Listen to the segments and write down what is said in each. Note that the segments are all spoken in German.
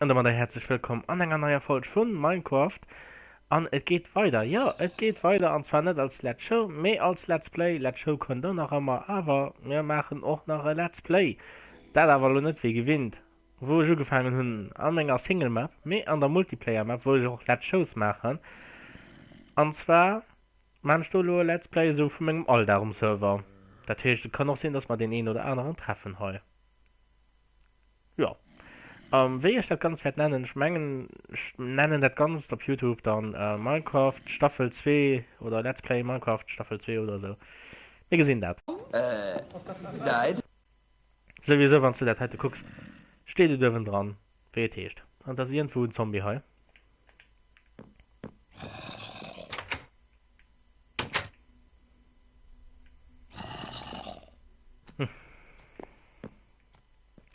Und dann herzlich willkommen an einer neuen Folge von Minecraft. Und es geht weiter. Ja, es geht weiter. Und zwar nicht als Let's Show, mehr als Let's Play. Let's Show können wir noch einmal, aber wir machen auch noch ein Let's Play. Das aber noch nicht wie gewinnt. Wo ich angefangen habe, an meiner Single Map, mehr an der Multiplayer Map, wo ich auch Let's Shows machen. Und zwar, man stelle Let's Play so von meinem Alldarum Server. Das heißt, kann auch sehen, dass wir den einen oder anderen treffen heute. Ja. Wie ich das ganz fett nennen, ich nenne das ganz auf YouTube dann Minecraft Staffel 2 oder Let's Play Minecraft Staffel 2 oder so. Wie gesehen das? Nein. Sowieso, wenn du das heute guckst, steht du dürfen dran, wie es heißt. Und das ist irgendwo ein Zombie hier.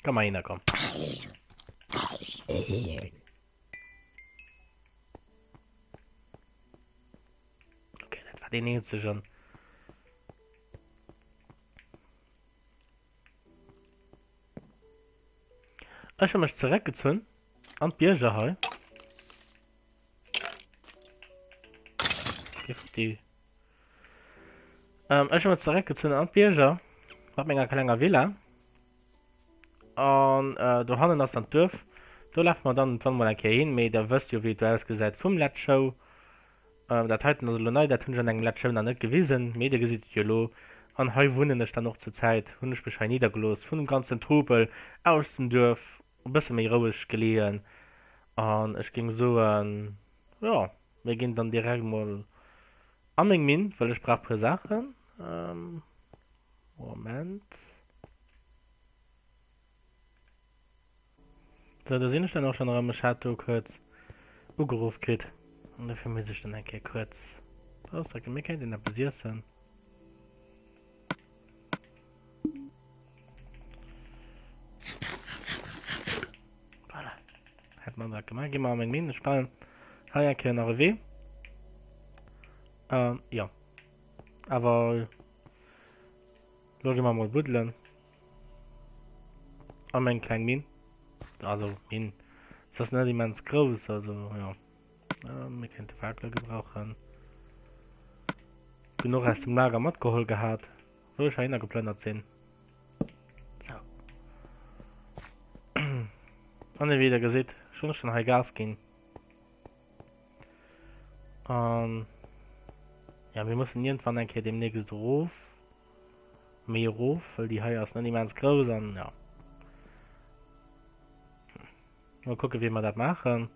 Komm mal hin, komm. Okay, das war die nächste schon. Ich habe mich zurückgezogen an die Bierger hier. Die. Ich habe mich zurückgezogen an die Bierger. Ich habe mir eine kleine Villa. Und du hast das dann durch. Da läuft man dann irgendwann mal ein bisschen hin, aber da wirst du, wie du hast gesagt, vom Let's Show. Das halten also neu, das tun schon ein Let's Show noch nicht gewesen. Medien sieht ja lo. Und heute wohnen ich dann noch zur Zeit. Und ich bin schon niedergelost von dem ganzen Trubel aus dem Dorf. Ein bisschen mehr ruhig gelegen. Und ich ging so, ja, wir gehen dann direkt mal an den Min, weil ich brauche ein paar Sachen. Moment. So, da sehe ich dann auch schon noch am Chateau kurz angerufen kriegt. Und dafür muss ich dann eigentlich kurz ausdrücken. Mir kann den da passiert sein. Voilà. Hat man da gemacht. Gehen wir mal mit mir sparen. Habe ja keine RW. Ja. Aber schauen wir mal buddeln. An meinen kleinen Min. Also, Min. Das ist nicht immens groß, also, ja. Wir können die Fackel gebrauchen. Genug aus dem Lager mitgeholt gehabt. Wo ich einer geplündert sind. So. Und ihr wieder gesehen, schon high Gas gehen. Ja, wir müssen irgendwann ein demnächst Ruf. Mehr Ruf, weil die Haie ist nicht immens groß und ja. Mal gucken, wie wir das machen.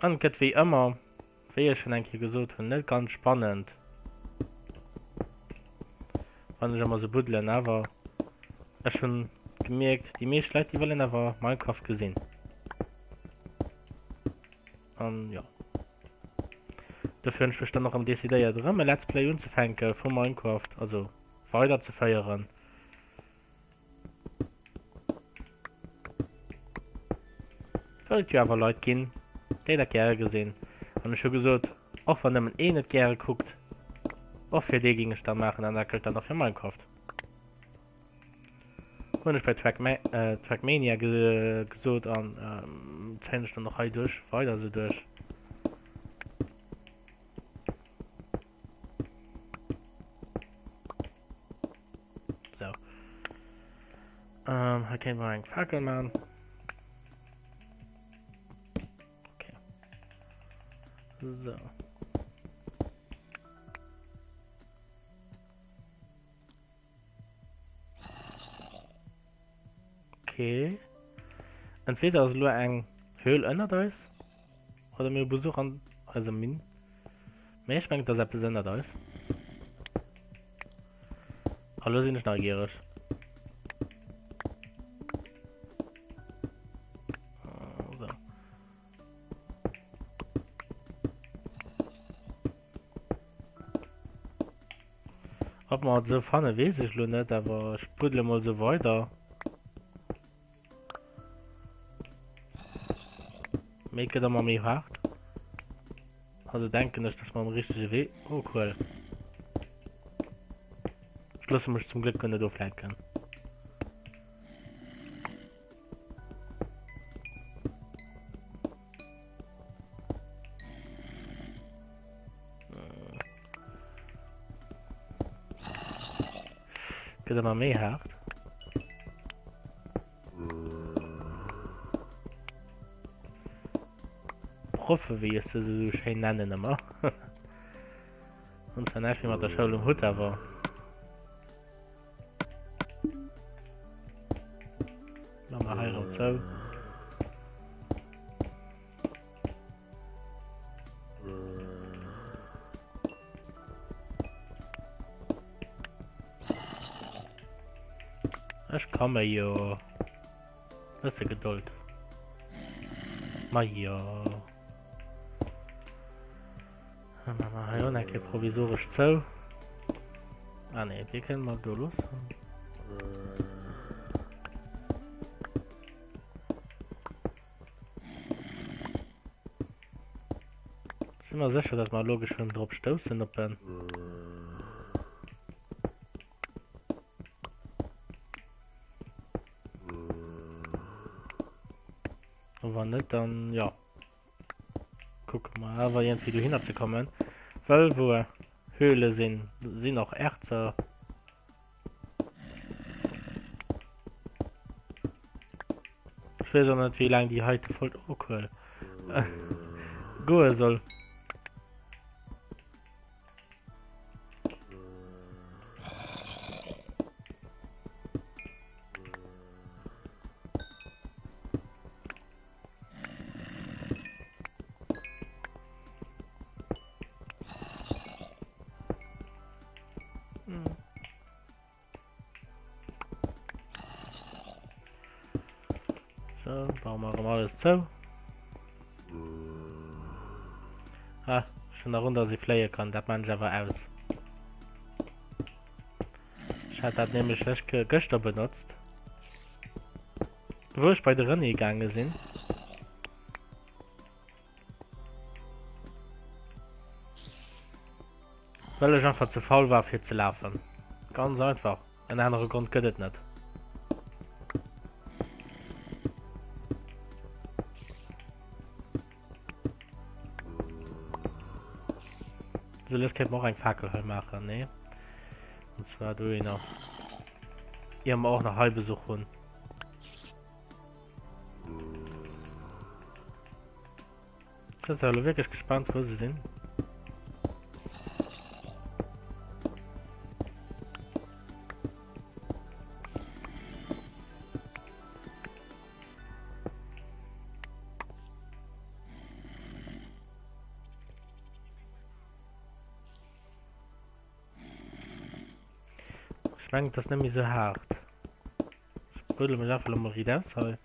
Und geht wie immer, wie ich schon eigentlich gesagt habe, nicht ganz spannend. Wenn ich immer so buddeln, aber ich habe schon gemerkt, die meisten Leute, die wollen aber Minecraft gesehen. Und ja. Dafür ich mich dann noch am Decideur drin, ein Let's Play anzufangen von Minecraft, also weiter zu feiern. Sollte ja aber Leute gehen, die das gerne gesehen. Und ich habe gesagt, auch wenn man eh nicht gerne guckt, auch für die Gegenstand machen, dann kriegt er noch für Minecraft. Und ich bei Trackmania gesagt und zähle ich dann noch heute durch, weiter so durch. So. Hier können wir einen Fackel machen. So. Okay. Entweder ist nur ein Höhle ändert ist. Oder wir besuchen also Min. Mehr ich denke, dass er besonders ist. Hallo, sind ich neugierig. So. Ob man so vorne weiß ich nicht, aber ich puddle mal so weiter. Make da mal mehr hart. Also denken, dass das mal ein richtiger Weg. Oh cool. Ich lass mich zum Glück können du flanken. Geht immer mehr hart. Profe, wie es so schön nennen immer. Und zwar nicht wie man der Schule im Hut aber. Machen wir hier und so. Ich komme ja. Das ist die Geduld. Ma ja. Ja, dann geht provisorisch zu. Ah ne, wir können mal durch los. Sind wir sicher, dass wir logisch schon drauf stoßen, ob dann. Und wenn nicht, dann ja. Guck mal, aber irgendwie du hinzukommen. Weil wo Höhle sind auch Erze. Ich weiß auch nicht, wie lange die heute voll okay. Gehen soll. So, bauen wir mal alles zu. Ah, schon darunter sie fliehen kann, das man aber aus. Ich hatte das nämlich schlecht gestern benutzt. Wo ich bei der Rennen gegangen bin. Weil ich einfach zu faul war, für zu laufen. Ganz einfach. Ein anderer Grund geht es nicht. So, das könnte man auch ein Fackel machen, ne? Und zwar du noch. Ihr haben auch noch halbe suchen. Ich bin also wirklich gespannt, wo sie sind. Ich meine, das ist nämlich so hart. Ich würde mich einfach mal wieder aushalten.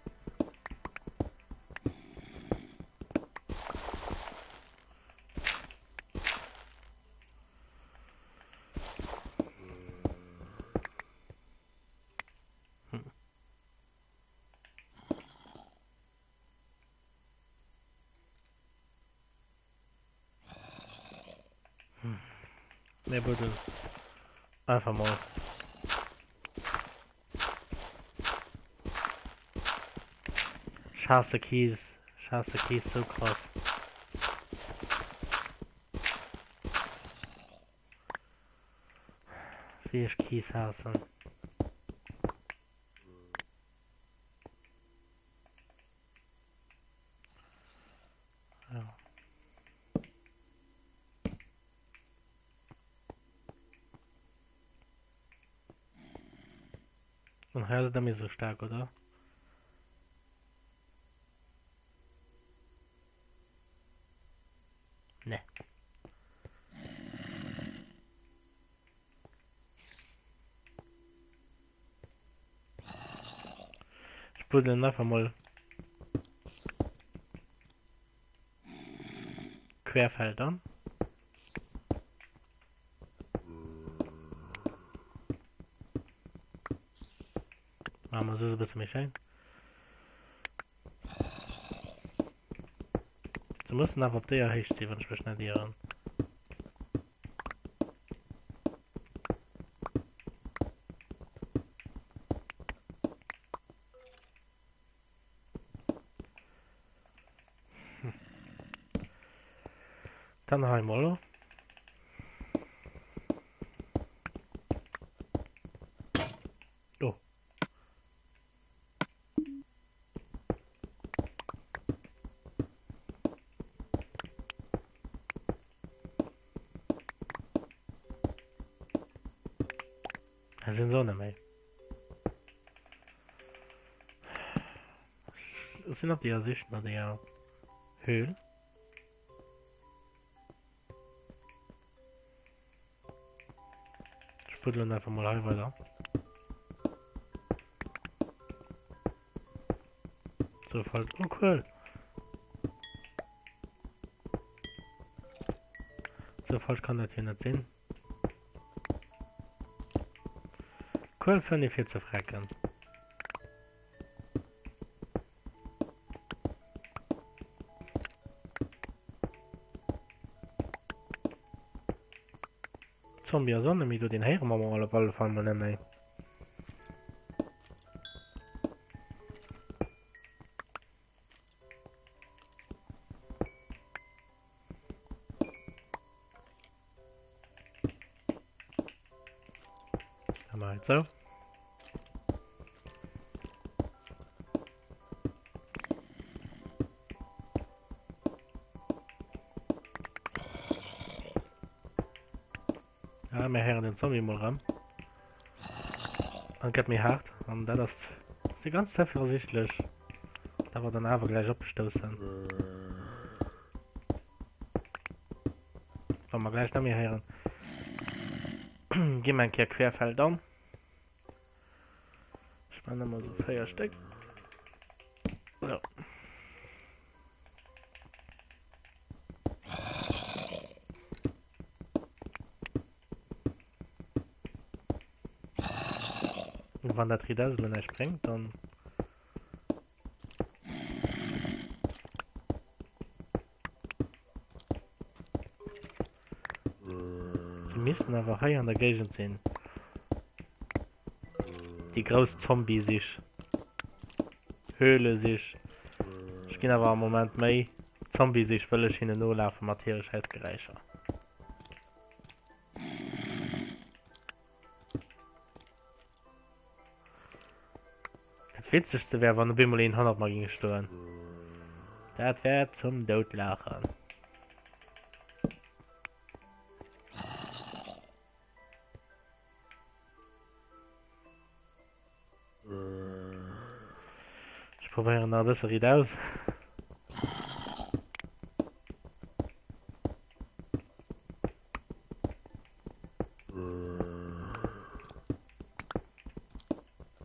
Ne, bitte. Einfach mal. Scheiße Kies so krass. Wie ich Kies hasse. Ja. Und hier ist er mir so stark, oder? Ne. Ich würde den einfach mal querfeldern. Machen wir so ein bisschen mich ein. Sie müssen aber auf der Hecht ziehen, wenn ich mich nicht irre. Dann heim, oder? Oh. Das sind so nicht mehr. Das sind auf der Sicht nach der Höhle. Spütteln einfach mal halb weiter. So halt. Oh cool. So falsch kann das hier nicht sehen. Cool für die 4 zu frecken. Zombie Sonne, wie du den Herren mal alle Ball fallen mal nicht mehr. Dann mal so. Ja, wir hören den Zombie mal ran. Und geht mir hart. Und das ist die ganze Zeit vorsichtig. Da war dann aber gleich abgestoßen. Wenn wir gleich noch mehr hören. Gehen wir ein Querfeld an. Spannen mal so 4 Stück. So. Und wenn der Tridasel nicht springt, dann... Sie müssten einfach hier an der Gegend sehen. Die große Zombie sich. Höhle sich. Ich gehe aber im Moment mehr. Zombie sich völlig in den Nolaufen, materisch heißgereicher. Das Witzigste wäre, wenn du mal in 100 Mal ging stören. Das wäre zum Totlachen. Ich probiere noch ein bisschen aus.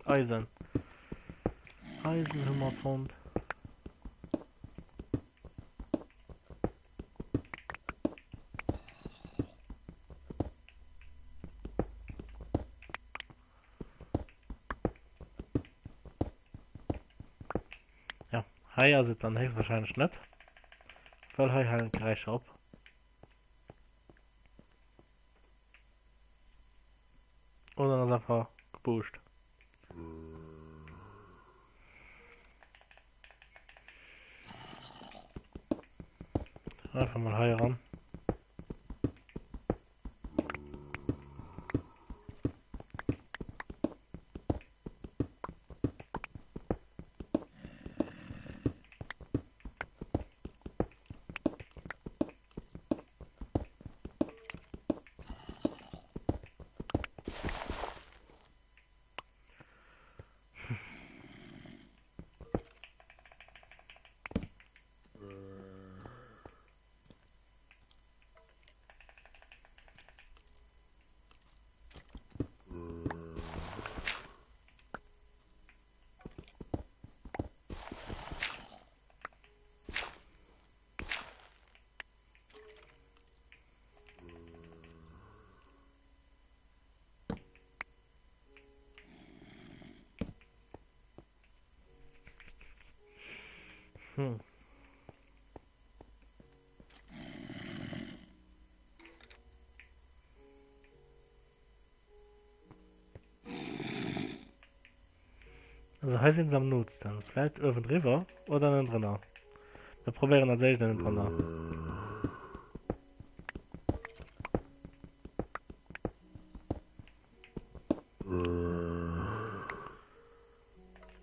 Eisen. Eisen haben wir gefunden. Ja, Haier sind dann höchstwahrscheinlich nicht. Weil Hai halt gleich ab. Oder dann ist einfach gebuscht. Einfach mal Hai ran. Also heißt es am Nutzen. Vielleicht auf den River oder einen drinnen. Wir probieren das selbst einen drinnen.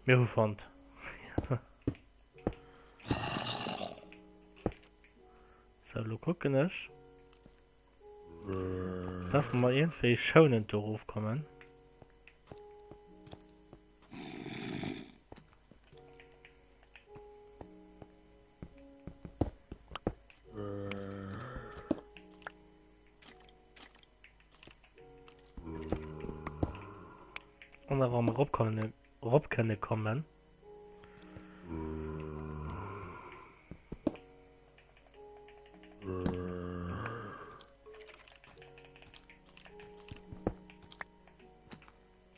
mir fand so gucken ich das mal irgendwie schonen darauf kommen. Und da war Rob können kommen.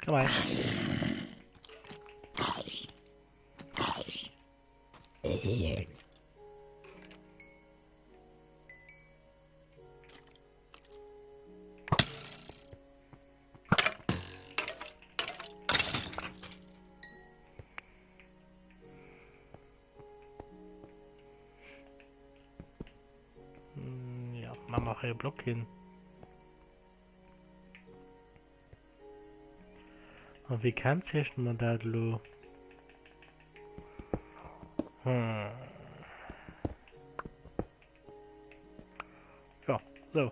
Komm mal. Ja, Mama hier Block hin. Und wie kennzeichnen man das lo? Ja, so.